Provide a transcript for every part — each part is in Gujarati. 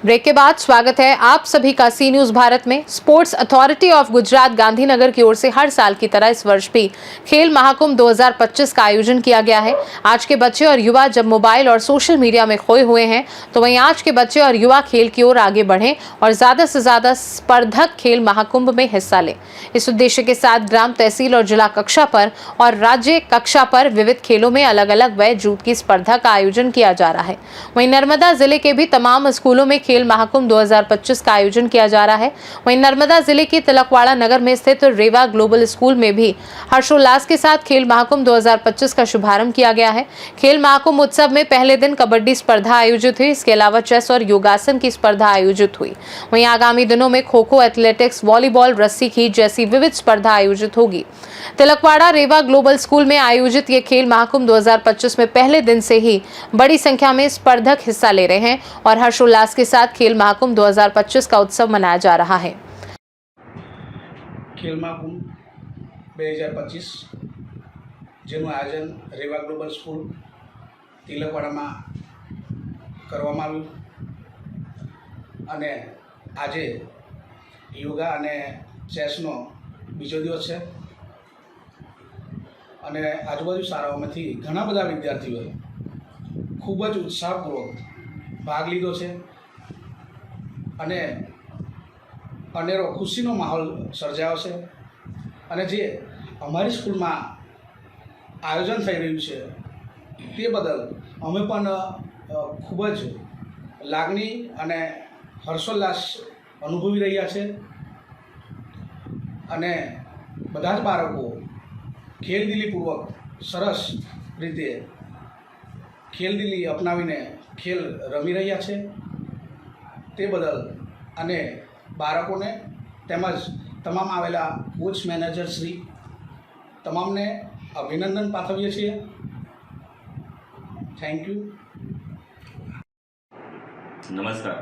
ब्रेक के बाद स्वागत है आप सभी का सी न्यूज भारत में। Sports authority of Gujarat Gandhinagar की ओर से हर साल की तरह इस वर्ष भी खेल महाकुंभ 2025 का आयोजन किया गया है। आज के बच्चे और युवा जब मोबाइल और सोशल मीडिया में खोए हुए हैं, तो वहीं आज के बच्चे और युवा खेल की ओर आगे बढ़ें और ज्यादा से ज्यादा स्पर्धक खेल महाकुंभ में हिस्सा लें। इस उद्देश्य के साथ ग्राम, तहसील और जिला कक्षा पर और राज्य कक्षा पर विविध खेलों में अलग अलग वय जूथ की स्पर्धा का आयोजन किया जा रहा है। वहीं नर्मदा जिले के भी तमाम स्कूलों में खेल महाकुंभ 2025 का आयोजन किया जा रहा है। वहीं नर्मदा जिले के तिलकवाड़ा नगर में स्थित रेवा ग्लोबल स्कूल में भी हर्षोल्लास के साथ खेल महाकुंभ 2025 का शुभारंभ किया गया है। खेल महाकुंभ उत्सव में पहले दिन कबड्डी स्पर्धा आयोजित हुई। इसके अलावा चेस और योगासन की स्पर्धा आयोजित हुई। वहीं आगामी दिनों में खो खो, एथलेटिक्स, वॉलीबॉल, रस्सी खींच जैसी विविध स्पर्धा आयोजित होगी। तिलकवाड़ा रेवा ग्लोबल स्कूल में आयोजित ये खेल महाकुंभ 2025 में पहले दिन से ही बड़ी संख्या में स्पर्धक हिस्सा ले रहे हैं और हर्षोल्लास के साथ खेल महाकुंभ 2025 का उत्सव मनाया जा रहा है। खेल महाकुंभ 2025 જેનું આયોજન રેવા ગ્લોબલ સ્કૂલ તિલકવાડામાં કરવામાં આવ્યું અને આજે યોગા અને ચેસનો બીજો દિવસ છે અને આજુબાજુ શાળાઓમાંથી ઘણા બધા વિદ્યાર્થીઓએ ખૂબ જ ઉત્સાહપૂર્વક ભાગ લીધો છે અને અનેરો ખુશીનો માહોલ સર્જાયો છે અને જે અમારી સ્કૂલમાં આયોજન થઈ રહ્યું છે તે બદલ અમે પણ ખૂબ જ લાગણી અને હર્ષોલ્લાસ અનુભવી રહ્યા છે અને બધા જ બાળકો ખેલદિલીપૂર્વક સરસ રીતે ખેલદિલી અપનાવીને ખેલ રમી રહ્યા છે તે બદલ અને બાળકોને તેમજ તમામ આવેલા કોચ, મેનેજર શ્રી તમામને અભિનંદન પાઠવીએ છીએ। Thank you. નમસ્કાર।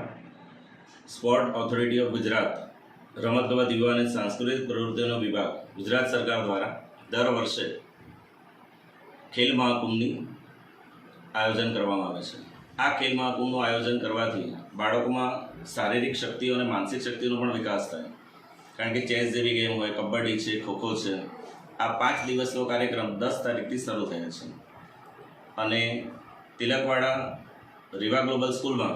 સ્પોર્ટ ઓથોરિટી ઓફ ગુજરાત રમતગમત, યુવા અને સાંસ્કૃતિક પ્રવૃત્તિઓનો વિભાગ ગુજરાત સરકાર દ્વારા દર વર્ષે ખેલ મહાકુંભની આયોજન કરવામાં આવે છે। આ ખેલ મહાકુંભનું આયોજન કરવાથી બાળકોમાં શારીરિક શક્તિઓ અને માનસિક શક્તિનો પણ વિકાસ થાય, કારણ કે ચેસ જેવી ગેમ હોય, કબડ્ડી છે, ખોખો છે। આ 5 દિવસનો કાર્યક્રમ 10 તારીખથી શરૂ થયો છે અને તિલકવાડા રેવા ગ્લોબલ સ્કૂલમાં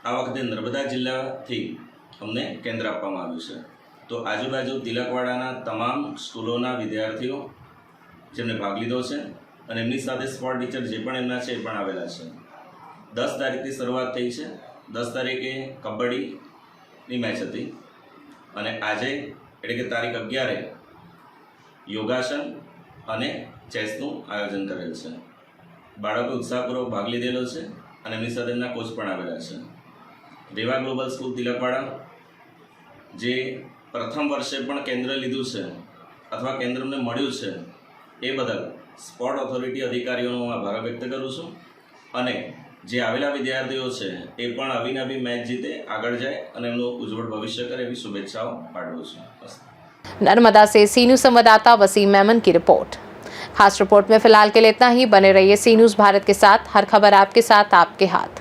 આ વખતે નર્મદા જિલ્લાથી અમને કેન્દ્ર આપવામાં આવ્યું છે। તો આજુબાજુ તિલકવાડાના તમામ સ્કૂલોના વિદ્યાર્થીઓ જેમણે ભાગ લીધો છે અને એમની સાથે સ્પોર્ટ ટીચર જે પણ એમના છે એ પણ આવેલા છે। 10 તારીખથી શરૂઆત થઈ છે। 10 તારીખે કબડ્ડીની મેચ હતી અને આજે એટલે કે તારીખ 11 યોગાસન અને ચેસનું આયોજન કરેલ છે। બાળકો ઉત્સાહપૂર્વક ભાગ લીધેલો છે અને એમની સાથે એમના કોચ પણ આવેલા છે। રેવા ગ્લોબલ સ્કૂલ તિલકવાડા જે પ્રથમ વર્ષે પણ કેન્દ્ર લીધું છે અથવા કેન્દ્ર અમને મળ્યું છે એ બદલ સ્પોર્ટ ઓથોરિટી અધિકારીઓનો હું આભાર વ્યક્ત કરું છું અને જે આવેલા વિદ્યાર્થીઓ છે એ પણ અવિનવી મેચ જીતે, આગળ જાય અને એમનું ઉજ્જવળ ભવિષ્ય કરે એવી શુભેચ્છાઓ પાઠવું છું। नर्मदा से सी न्यूज संवाददाता वसीम मेमन की रिपोर्ट। खास रिपोर्ट में फिलहाल के लिए इतना ही। बने रहिए सी न्यूज भारत के साथ। हर खबर आपके साथ, आपके हाथ।